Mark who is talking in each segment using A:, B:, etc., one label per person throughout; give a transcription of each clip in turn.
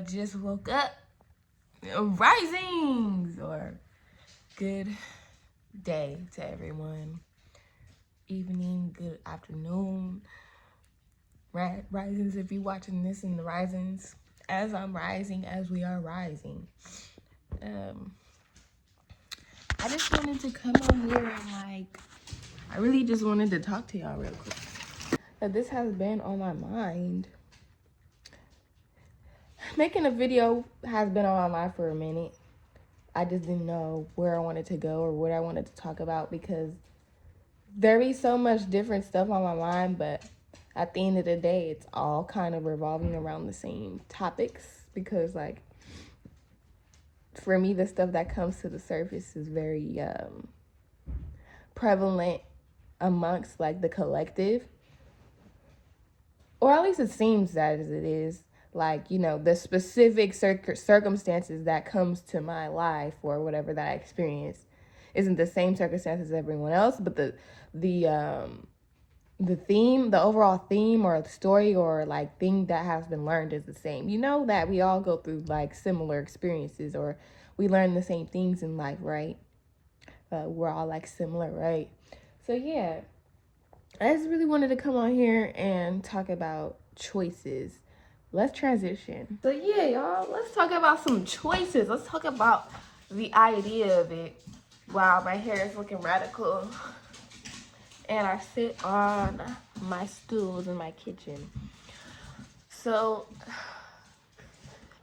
A: just woke up. Risings, or good day to everyone. Evening, good afternoon. Risings, if you're watching this in the risings, as I'm rising, as we are rising. I just wanted to come on here and I really just wanted to talk to y'all real quick. This has been on my mind. Making a video has been on my mind for a minute. I just didn't know where I wanted to go or what I wanted to talk about because there be so much different stuff on my mind, but at the end of the day, it's all kind of revolving around the same topics because, like, for me, the stuff that comes to the surface is very prevalent amongst, like, the collective. Or at least it seems that as it is. Like, you know, the specific circumstances that comes to my life or whatever that I experience isn't the same circumstances as everyone else, but the theme, the overall theme or the story or like thing that has been learned is the same. You know that we all go through like similar experiences or we learn the same things in life, right? We're all like similar, right? So yeah, I just really wanted to come on here and talk about choices. Let's transition. So yeah, y'all, let's talk about some choices. Let's talk about the idea of it. Wow, my hair is looking radical. And I sit on my stools in my kitchen. So,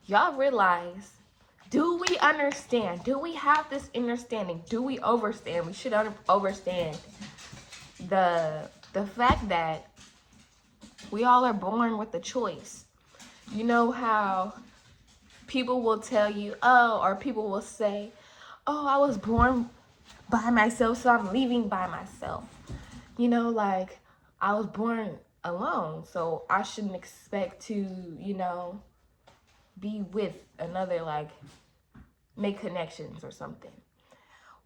A: y'all realize, do we understand? Do we have this understanding? Do we understand? We should understand the fact that we all are born with a choice. You know how people will tell you, or people will say, oh, I was born by myself, so I'm leaving by myself. You know, like, I was born alone, so I shouldn't expect to, you know, be with another, like, make connections or something.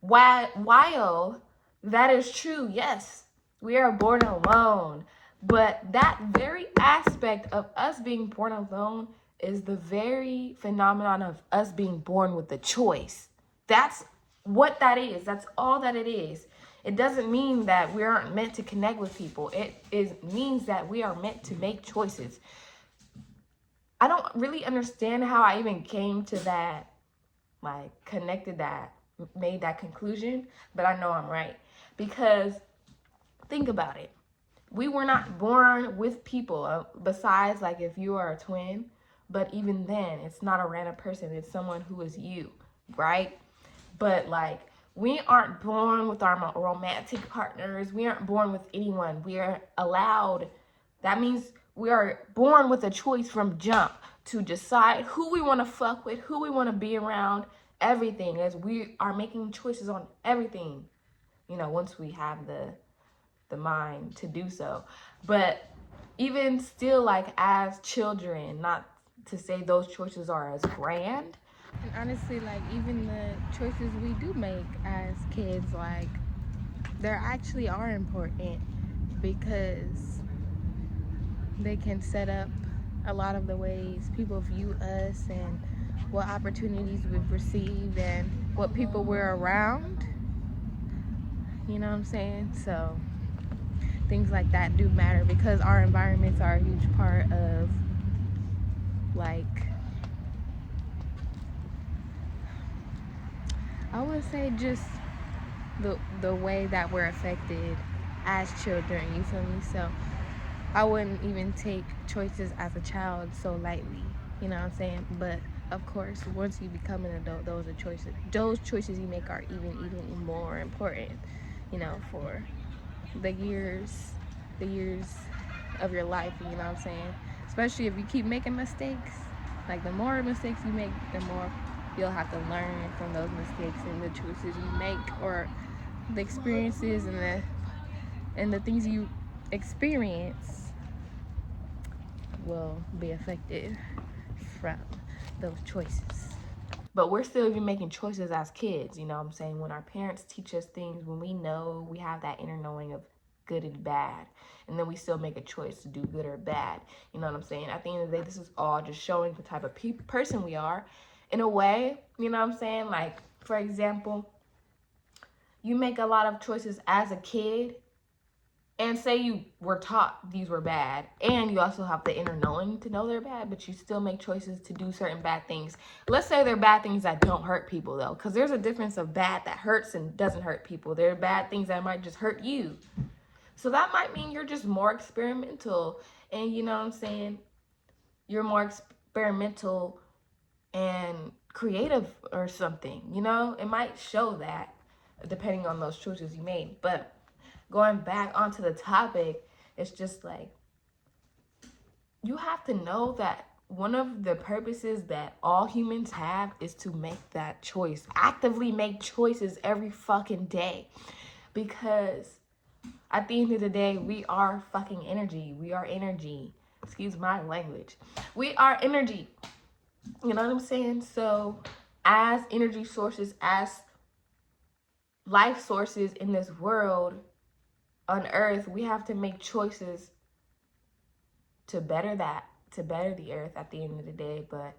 A: While that is true, yes, we are born alone. But that very aspect of us being born alone is the very phenomenon of us being born with a choice. That's what that is. That's all that it is. It doesn't mean that we aren't meant to connect with people. It means that we are meant to make choices. I don't really understand how I even came to that, like, connected that, made that conclusion, but I know I'm right. Because think about it. We were not born with people, besides, like, if you are a twin. But even then, it's not a random person. It's someone who is you, right? But, like, we aren't born with our romantic partners. We aren't born with anyone. We are allowed. That means we are born with a choice from jump to decide who we want to fuck with, who we want to be around, everything. As we are making choices on everything, you know, once we have the mind to do so. But even still, like, as children, not to say those choices are as grand. And honestly, like, even the choices we do make as kids, like, they actually are important because they can set up a lot of the ways people view us and what opportunities we've received and what people we're around. You know what I'm saying? So things like that do matter because our environments are a huge part of, like, I would say just the way that we're affected as children, you feel me? So I wouldn't even take choices as a child so lightly, you know what I'm saying? But of course, once you become an adult, those choices you make are even more important, you know, for the years of your life, you know what I'm saying? Especially if you keep making mistakes. Like, the more mistakes you make, the more you'll have to learn from those mistakes and the choices you make, or the experiences and the things you experience will be affected from those choices. But we're still even making choices as kids, you know what I'm saying? When our parents teach us things, when we know, we have that inner knowing of good and bad. And then we still make a choice to do good or bad. You know what I'm saying? At the end of the day, this is all just showing the type of person we are in a way. You know what I'm saying? Like, for example, you make a lot of choices as a kid, and say you were taught these were bad, and you also have the inner knowing to know they're bad, but you still make choices to do certain bad things. Let's say they're bad things that don't hurt people, though, because there's a difference of bad that hurts and doesn't hurt people. There are bad things that might just hurt you. So that might mean you're just more experimental, and you know what I'm saying? You're more experimental and creative or something, you know? It might show that depending on those choices you made. But going back onto the topic, it's just like, you have to know that one of the purposes that all humans have is to make that choice. Actively make choices every fucking day. Because at the end of the day, we are fucking energy. We are energy. Excuse my language. We are energy. You know what I'm saying? So as energy sources, as life sources in this world, on earth, we have to make choices to better the earth at the end of the day. But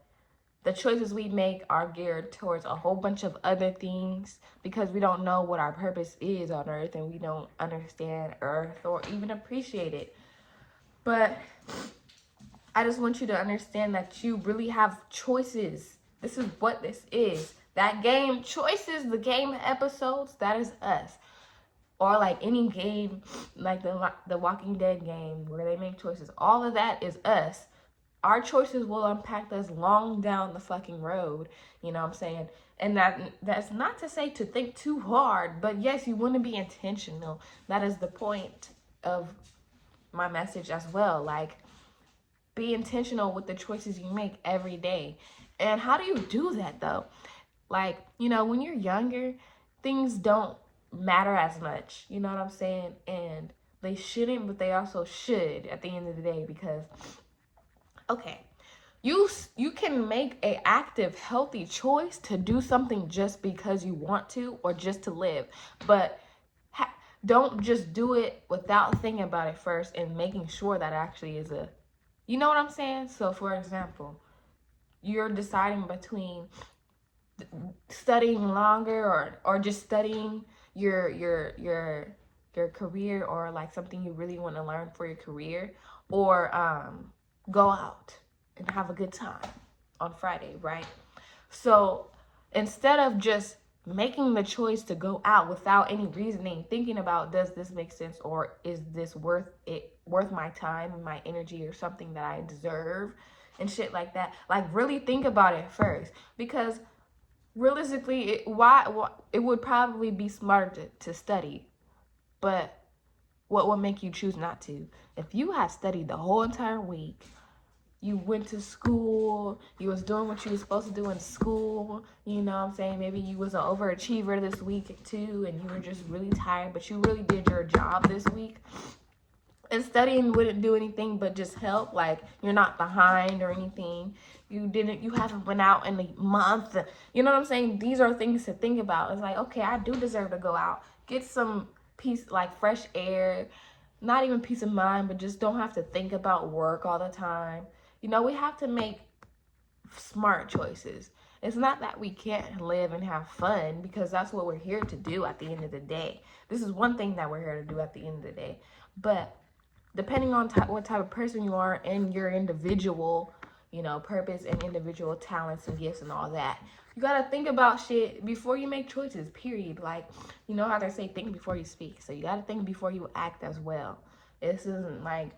A: the choices we make are geared towards a whole bunch of other things, because we don't know what our purpose is on earth, and we don't understand earth or even appreciate it. But I just want you to understand that you really have choices. This is what this is. That game, choices, the game episodes, that is us. Or like any game, like the Walking Dead game where they make choices. All of that is us. Our choices will impact us long down the fucking road. You know what I'm saying? And that's not to say to think too hard, but yes, you want to be intentional. That is the point of my message as well. Like, be intentional with the choices you make every day. And how do you do that though? Like, you know, when you're younger, things don't matter as much, you know what I'm saying? And they shouldn't, but they also should at the end of the day, because okay, you can make a active, healthy choice to do something just because you want to, or just to live, but don't just do it without thinking about it first and making sure that actually is a, you know what I'm saying? So for example, you're deciding between studying longer or just studying your career, or like something you really want to learn for your career, or go out and have a good time on Friday, right? So instead of just making the choice to go out without any reasoning, thinking about, does this make sense, or is this worth my time and my energy, or something that I deserve and shit like that, like really think about it first. Because realistically, it would probably be smarter to study, but what would make you choose not to? If you had studied the whole entire week, you went to school, you was doing what you was supposed to do in school, you know what I'm saying? Maybe you was an overachiever this week too, and you were just really tired, but you really did your job this week. And studying wouldn't do anything but just help. Like, you're not behind or anything. You haven't been out in a month. You know what I'm saying? These are things to think about. It's like, okay, I do deserve to go out, get some peace, like fresh air, not even peace of mind, but just don't have to think about work all the time. You know, we have to make smart choices. It's not that we can't live and have fun, because that's what we're here to do at the end of the day. This is one thing that we're here to do at the end of the day. But depending on what type of person you are and your individual, you know, purpose and individual talents and gifts and all that, you gotta think about shit before you make choices, period. Like, you know how they say think before you speak. So you gotta think before you act as well. This isn't like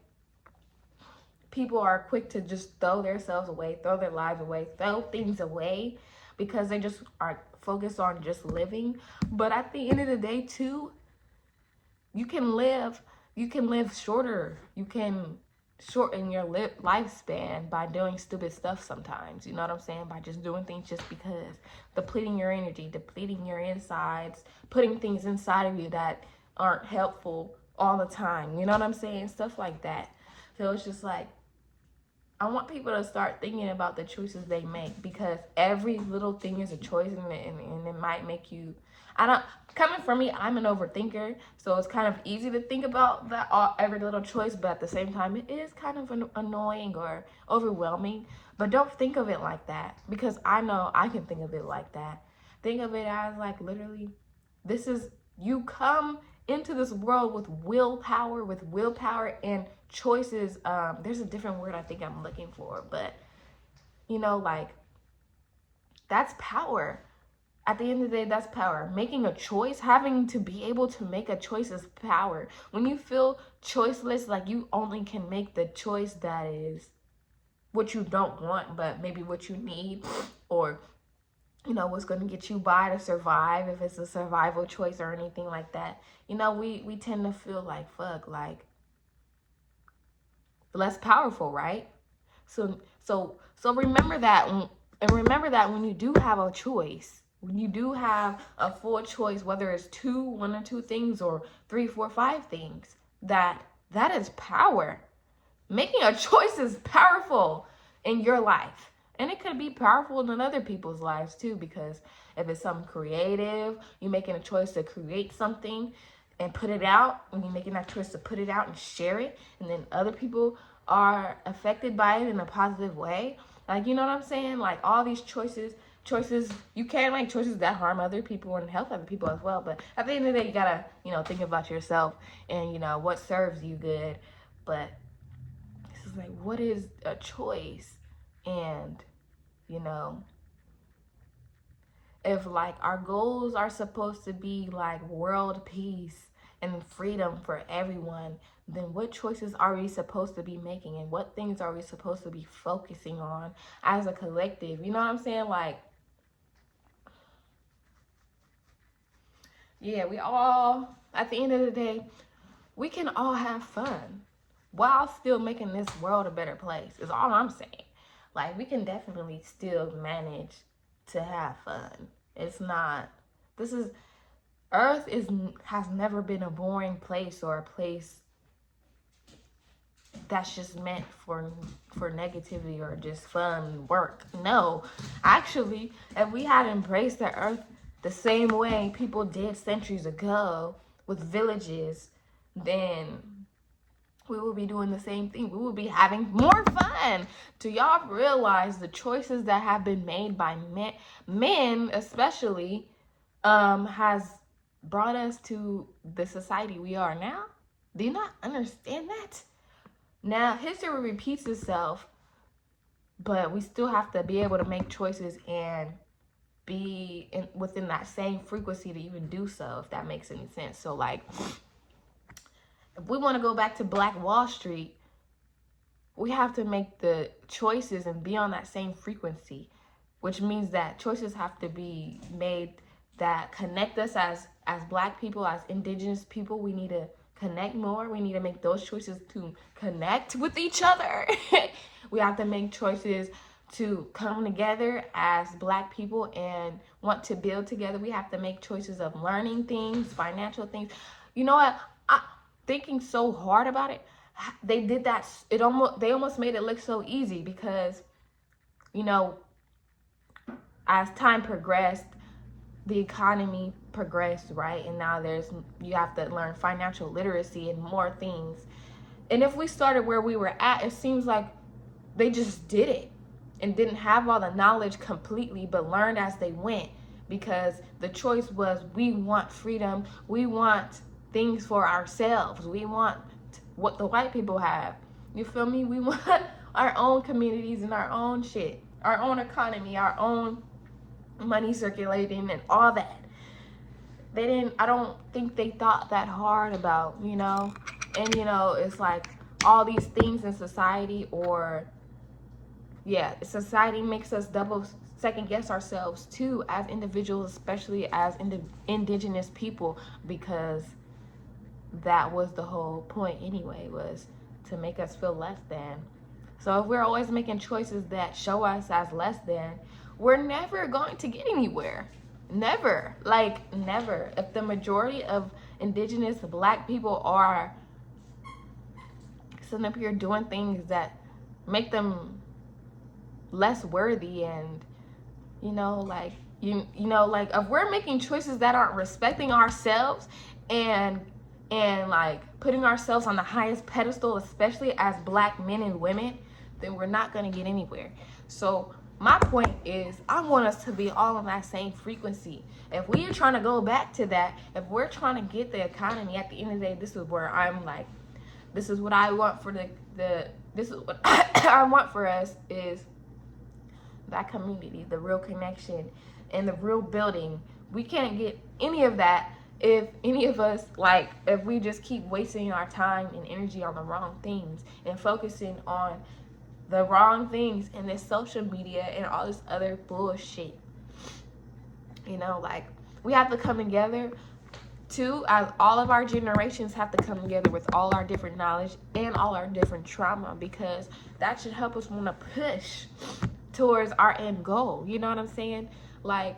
A: people are quick to just throw themselves away, throw their lives away, throw things away, because they just are focused on just living. But at the end of the day too, you can live shorter. You can shorten your lifespan by doing stupid stuff sometimes. You know what I'm saying? By just doing things just because. Depleting your energy, depleting your insides, putting things inside of you that aren't helpful all the time. You know what I'm saying? Stuff like that. So it's just like, I want people to start thinking about the choices they make, because every little thing is a choice, and it might make you, I don't, coming from me, I'm an overthinker, so it's kind of easy to think about that every little choice, but at the same time, it is kind of annoying or overwhelming. But don't think of it like that, because I know I can think of it like that. Think of it as like, literally, this is, you come into this world with willpower and choices. There's a different word I think I'm looking for, but like, that's power. At the end of the day, that's power. Making a choice, having to be able to make a choice is power. When you feel choiceless, like you only can make the choice that is what you don't want, but maybe what you need, or what's going to get you by to survive, if it's a survival choice or anything like that. We tend to feel like, fuck, like, less powerful, right? So remember that, and remember that when you do have a choice, when you do have a full choice, whether it's one or two things, or 3, 4, 5 things, that is power. Making a choice is powerful in your life. And it could be powerful in other people's lives too, because if it's something creative, you're making a choice to create something and put it out, and you're making that choice to put it out and share it, and then other people are affected by it in a positive way. Like, you know what I'm saying? Like, all these choices, you can make choices that harm other people and help other people as well. But at the end of the day, you gotta, think about yourself and, what serves you good. But this is like, what is a choice? And, if like our goals are supposed to be like world peace and freedom for everyone, then what choices are we supposed to be making, and what things are we supposed to be focusing on as a collective? You know what I'm saying? Like, yeah, we all, at the end of the day, we can all have fun while still making this world a better place, is all I'm saying. Like, we can definitely still manage to have fun. It's not, Earth has never been a boring place, or a place that's just meant for negativity or just fun work. No, actually, if we had embraced the Earth the same way people did centuries ago with villages, then we will be doing the same thing. We will be having more fun. Do y'all realize the choices that have been made by men especially, has brought us to the society we are now? Do you not understand that? Now, history repeats itself, but we still have to be able to make choices and be within that same frequency to even do so, if that makes any sense. So, like, if we want to go back to Black Wall Street, we have to make the choices and be on that same frequency, which means that choices have to be made that connect us as Black people, as indigenous people. We need to connect more. We need to make those choices to connect with each other. We have to make choices to come together as Black people and want to build together. We have to make choices of learning things, financial things. You know what? Thinking so hard about it, they did that. They almost made it look so easy, because, as time progressed, the economy progressed, right? And now you have to learn financial literacy and more things. And if we started where we were at, it seems like they just did it and didn't have all the knowledge completely, but learned as they went, because the choice was, we want freedom. We want things for ourselves. We want what the white people have. You feel me? We want our own communities and our own shit, our own economy, our own money circulating and all that. I don't think they thought that hard about, and it's like all these things in society, or society makes us double second guess ourselves too, as individuals, especially as indigenous people, because that was the whole point anyway, was to make us feel less than. So if we're always making choices that show us as less than, we're never going to get anywhere. Never. Like, never. If the majority of indigenous Black people are sitting up here doing things that make them less worthy, and like like if we're making choices that aren't respecting ourselves and like putting ourselves on the highest pedestal, especially as Black men and women, then we're not going to get anywhere. So my point is, I want us to be all on that same frequency. If we are trying to go back to that, if we're trying to get the economy, at the end of the day, this is where I'm like, this is what I want for this is what I want for us, is that community, the real connection, and the real building. We can't get any of that if any of us, like, if we just keep wasting our time and energy on the wrong things and focusing on the wrong things in this social media and all this other bullshit. Like, we have to come together too, as all of our generations have to come together with all our different knowledge and all our different trauma, because that should help us want to push towards our end goal. You know what I'm saying? Like,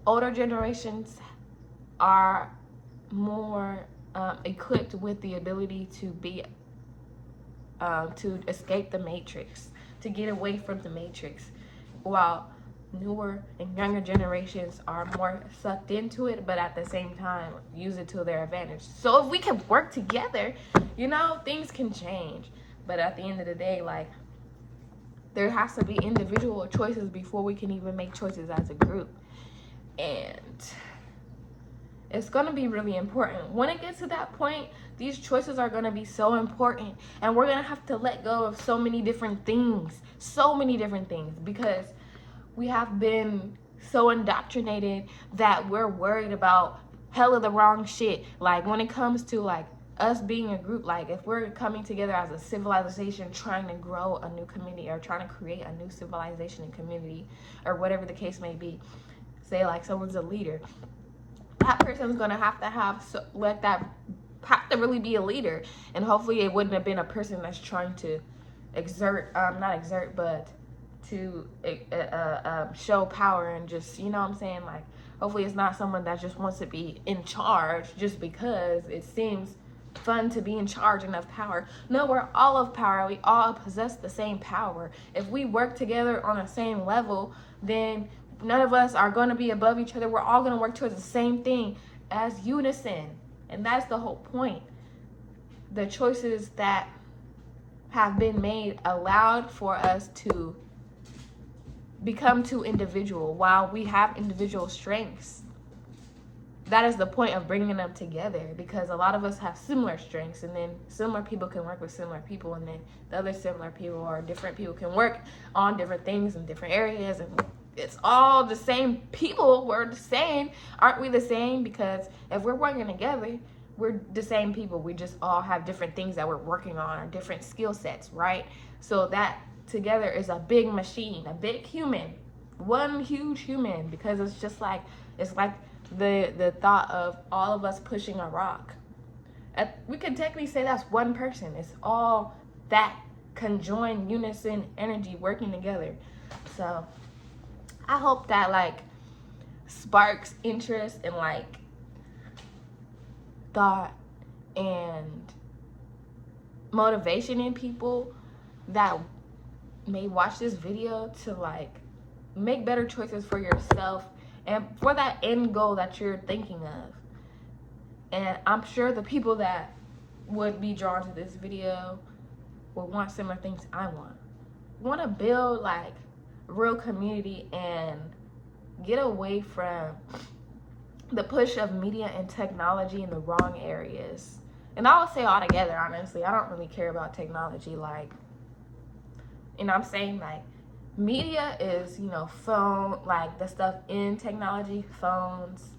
A: older generations are more equipped with the ability to be to escape the matrix, to get away from the matrix, while newer and younger generations are more sucked into it, but at the same time use it to their advantage. So if we can work together, things can change. But at the end of the day, like, there has to be individual choices before we can even make choices as a group. And it's going to be really important. When it gets to that point, these choices are going to be so important. And we're going to have to let go of so many different things. Because we have been so indoctrinated that we're worried about hella the wrong shit. Like, when it comes to, like, us being a group, like, if we're coming together as a civilization trying to grow a new community or trying to create a new civilization and community, or whatever the case may be, say, like, someone's a leader, that person's going to have to really be a leader. And hopefully it wouldn't have been a person that's trying to to show power and just, you know what I'm saying? Like, hopefully it's not someone that just wants to be in charge just because it seems fun to be in charge and have power. No, we're all of power. We all possess the same power. If we work together on the same level, then none of us are going to be above each other. We're all going to work towards the same thing as unison. And that's the whole point. The choices that have been made allowed for us to become too individual. While we have individual strengths, that is the point of bringing them together, because a lot of us have similar strengths, and then similar people can work with similar people, and then the other similar people or different people can work on different things in different areas, and it's all the same people. We're the same. Aren't we the same? Because if we're working together, we're the same people. We just all have different things that we're working on, or different skill sets, right? So that together is a big machine, a big human, one huge human, because it's just like, it's like the thought of all of us pushing a rock. We could technically say that's one person. It's all that conjoined unison energy working together. So I hope that, like, sparks interest and, like, thought and motivation in people that may watch this video to, like, make better choices for yourself and for that end goal that you're thinking of. And I'm sure the people that would be drawn to this video will want similar things I want to build, like, real community and get away from the push of media and technology in the wrong areas. And I would say altogether, honestly, I don't really care about technology. Like, I'm saying, like, media is, phone, like, the stuff in technology, phones,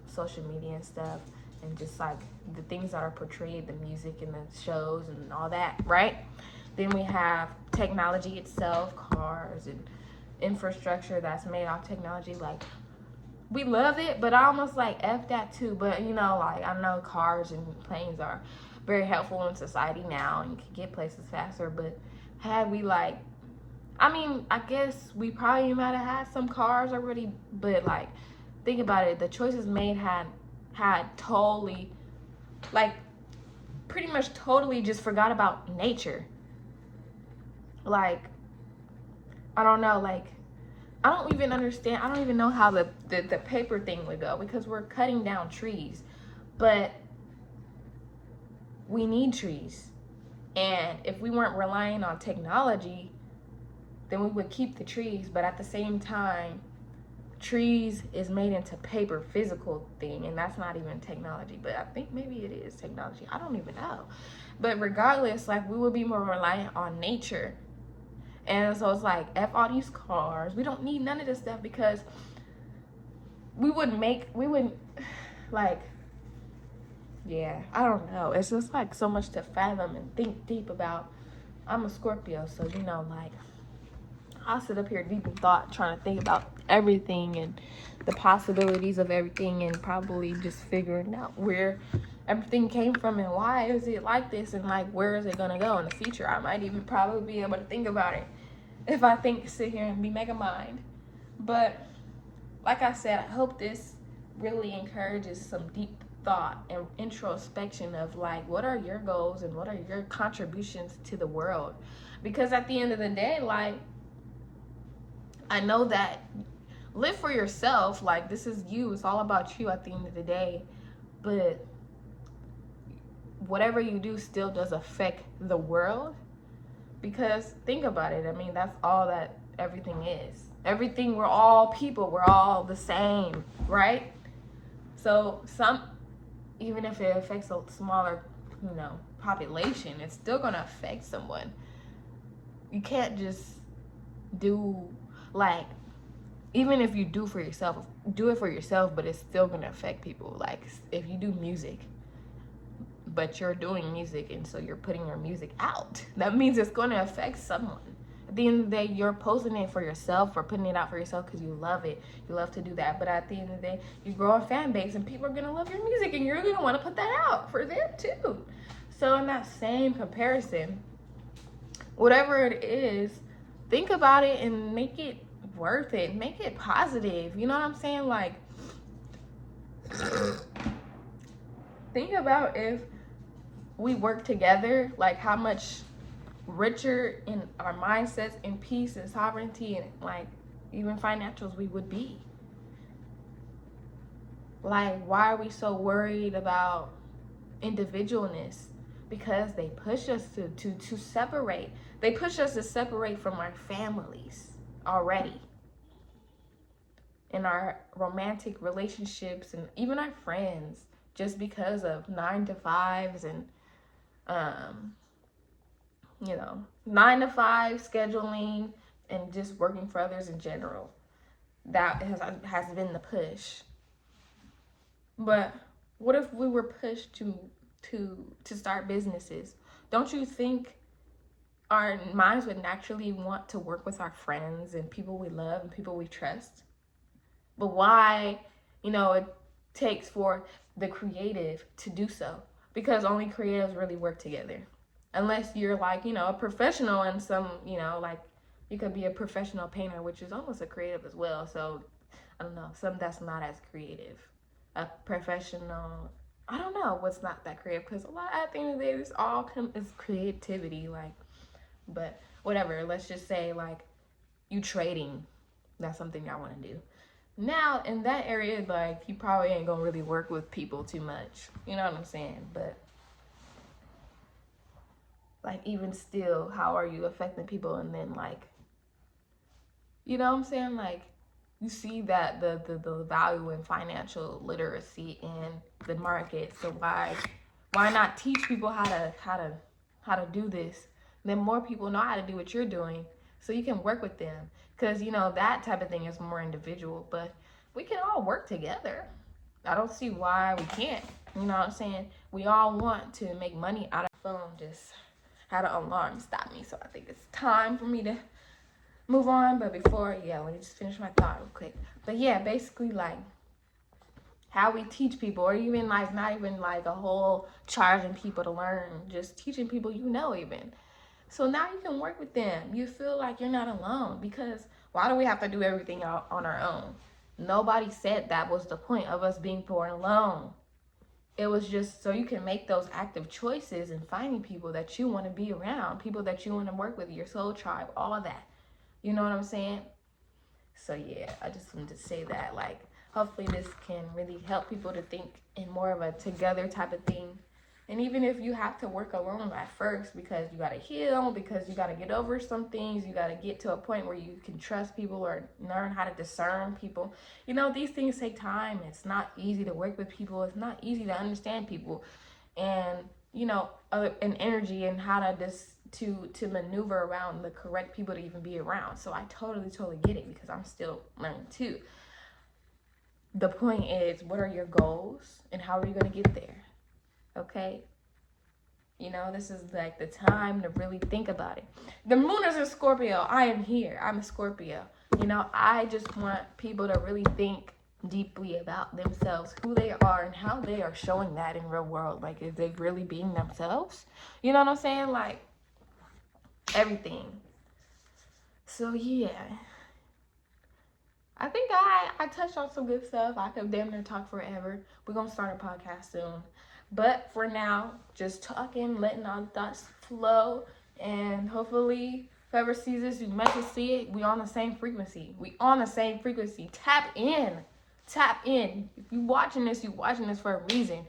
A: social media and stuff, and just, like, the things that are portrayed, the music and the shows and all that, right? Then we have technology itself, cars and infrastructure that's made off technology. Like, we love it, but I almost, like, F that too. But, like, I know cars and planes are very helpful in society now, and you can get places faster. But had we, like, I guess we probably might have had some cars already, but, like, think about it. The choices made had totally, like, pretty much totally just forgot about nature. Like, I don't know, like, I don't even understand. I don't even know how the paper thing would go, because we're cutting down trees. But we need trees. And if we weren't relying on technology, then we would keep the trees. But at the same time, trees is made into paper, physical thing, and that's not even technology. But I think maybe it is technology. I don't even know. But regardless, like, we would be more reliant on nature. And so it's like, F all these cars. We don't need none of this stuff, because we would, like, yeah, I don't know. It's just like so much to fathom and think deep about. I'm a Scorpio, so you know, like, I'll sit up here deep in thought trying to think about everything and the possibilities of everything, and probably just figuring out where everything came from and why is it like this, and like, where is it gonna go in the future. I might even probably be able to think about it if I sit here and make a mind. But like I said, I hope this really encourages some deep thought and introspection of like, what are your goals and what are your contributions to the world? Because at the end of the day, like, I know that live for yourself. Like, this is you. It's all about you at the end of the day. But whatever you do still does affect the world. Because think about it. I mean, that's all that everything is. Everything, we're all people. We're all the same, right? So even if it affects a smaller, population, it's still going to affect someone. You can't just do, like, even if you do it for yourself, but it's still going to affect people. Like, if you do music, but you're doing music, and so you're putting your music out, that means it's going to affect someone. At the end of the day, you're posting it for yourself or putting it out for yourself because you love it. You love to do that. But at the end of the day, you grow a fan base, and people are going to love your music, and you're going to want to put that out for them too. So in that same comparison, whatever it is, think about it and make it worth it. Make it positive. You know what I'm saying? Like, think about if we work together, like, how much richer in our mindsets and peace and sovereignty and, like, even financials we would be. Like, why are we so worried about individualness? Because they push us to separate. They push us to separate from our families already, in our romantic relationships, and even our friends, just because of 9 to 5s and 9 to 5 scheduling and just working for others in general. That has been the push. But what if we were pushed to start businesses? Don't you think our minds would naturally want to work with our friends and people we love and people we trust? But why, it takes for the creative to do so? Because only creatives really work together. Unless you're like, a professional and some, like, you could be a professional painter, which is almost a creative as well. So, I don't know, some that's not as creative. A professional, I don't know what's not that creative, because a lot, at the end of the day, this all is creativity, like, but whatever. Let's just say, like, you trading, that's something I want to do. Now, in that area, like, you probably ain't gonna really work with people too much. You know what I'm saying? But, like, even still, how are you affecting people? And then, like, you know what I'm saying? Like, you see that the value in financial literacy in the market. So why not teach people how to do this? Then more people know how to do what you're doing, so you can work with them. Because, that type of thing is more individual, but we can all work together. I don't see why we can't. You know what I'm saying? We all want to make money out of the phone. Just had an alarm stop me, so I think it's time for me to move on. But before, let me just finish my thought real quick. But yeah, basically, like, how we teach people, or even, like, not even like a whole charging people to learn, just teaching people even. So now you can work with them. You feel like you're not alone, because why do we have to do everything on our own? Nobody said that was the point of us being born alone. It was just so you can make those active choices and finding people that you want to be around, people that you want to work with, your soul tribe, all of that. You know what I'm saying? So yeah, I just wanted to say that, like, hopefully this can really help people to think in more of a together type of thing. And even if you have to work alone at first because you got to heal, because you got to get over some things, you got to get to a point where you can trust people or learn how to discern people. You know, these things take time. It's not easy to work with people. It's not easy to understand people. And, you know, an energy and how to to maneuver around the correct people to even be around. So I totally get it because I'm still learning too. The point is, what are your goals and how are you going to get there? Okay? You know, this is like the time to really think about it. The moon is in Scorpio. I am here. I'm a Scorpio. You know, I just want people to really think deeply about themselves, who they are and how they are showing that in real world. Like, is they really being themselves? You know what I'm saying? Like, everything. So yeah, I think I touched on some good stuff. I could damn near talk forever. We're gonna start a podcast soon, but for now, just talking, letting all the thoughts flow, and hopefully whoever sees this, you meant to see it. We on the same frequency. Tap in. If you watching this for a reason.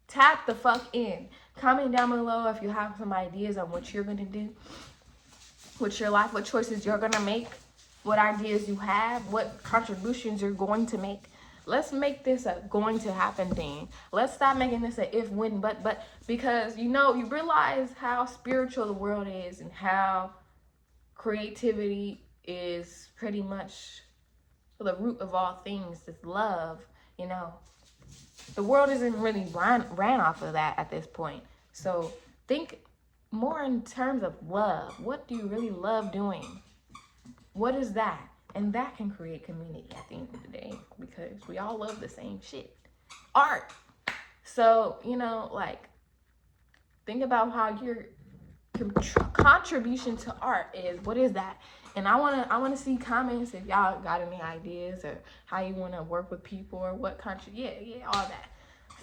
A: Tap the fuck in. Comment down below if you have some ideas on what you're gonna do with your life, what choices you're gonna make, what ideas you have, what contributions you're going to make. Let's make this a going to happen thing. Let's stop making this a if, when, but, because, you know, you realize how spiritual the world is and how creativity is pretty much the root of all things. It's love, you know. The world isn't really ran off of that at this point. So think more in terms of love. What do you really love doing? What is that? And that can create community at the end of the day because we all love the same shit. Art. So, you know, like, think about how your contribution to art is. What is that? And I wanna see comments if y'all got any ideas or how you wanna work with people or what country. Yeah, all that.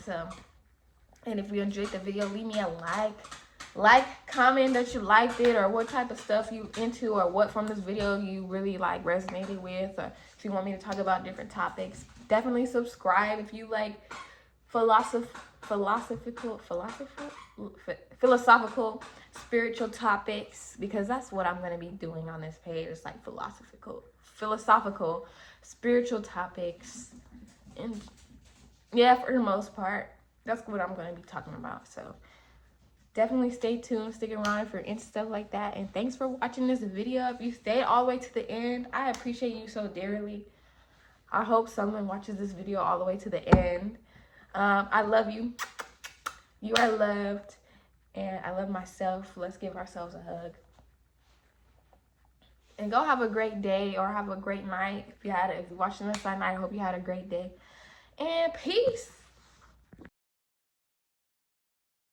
A: So, and if you enjoyed the video, leave me a comment that you liked it, or what type of stuff you into, or what from this video you really like resonated with, or if you want me to talk about different topics. Definitely subscribe if you like philosophical spiritual topics, because that's what I'm going to be doing on this page. It's like philosophical spiritual topics, and yeah, for the most part that's what I'm going to be talking about. So definitely stay tuned, stick around if you're into stuff like that. And thanks for watching this video. If you stayed all the way to the end, I appreciate you so dearly. I hope someone watches this video all the way to the end. I love you. You are loved. And I love myself. Let's give ourselves a hug. And go have a great day or have a great night. If you're watching this at night, I hope you had a great day. And peace.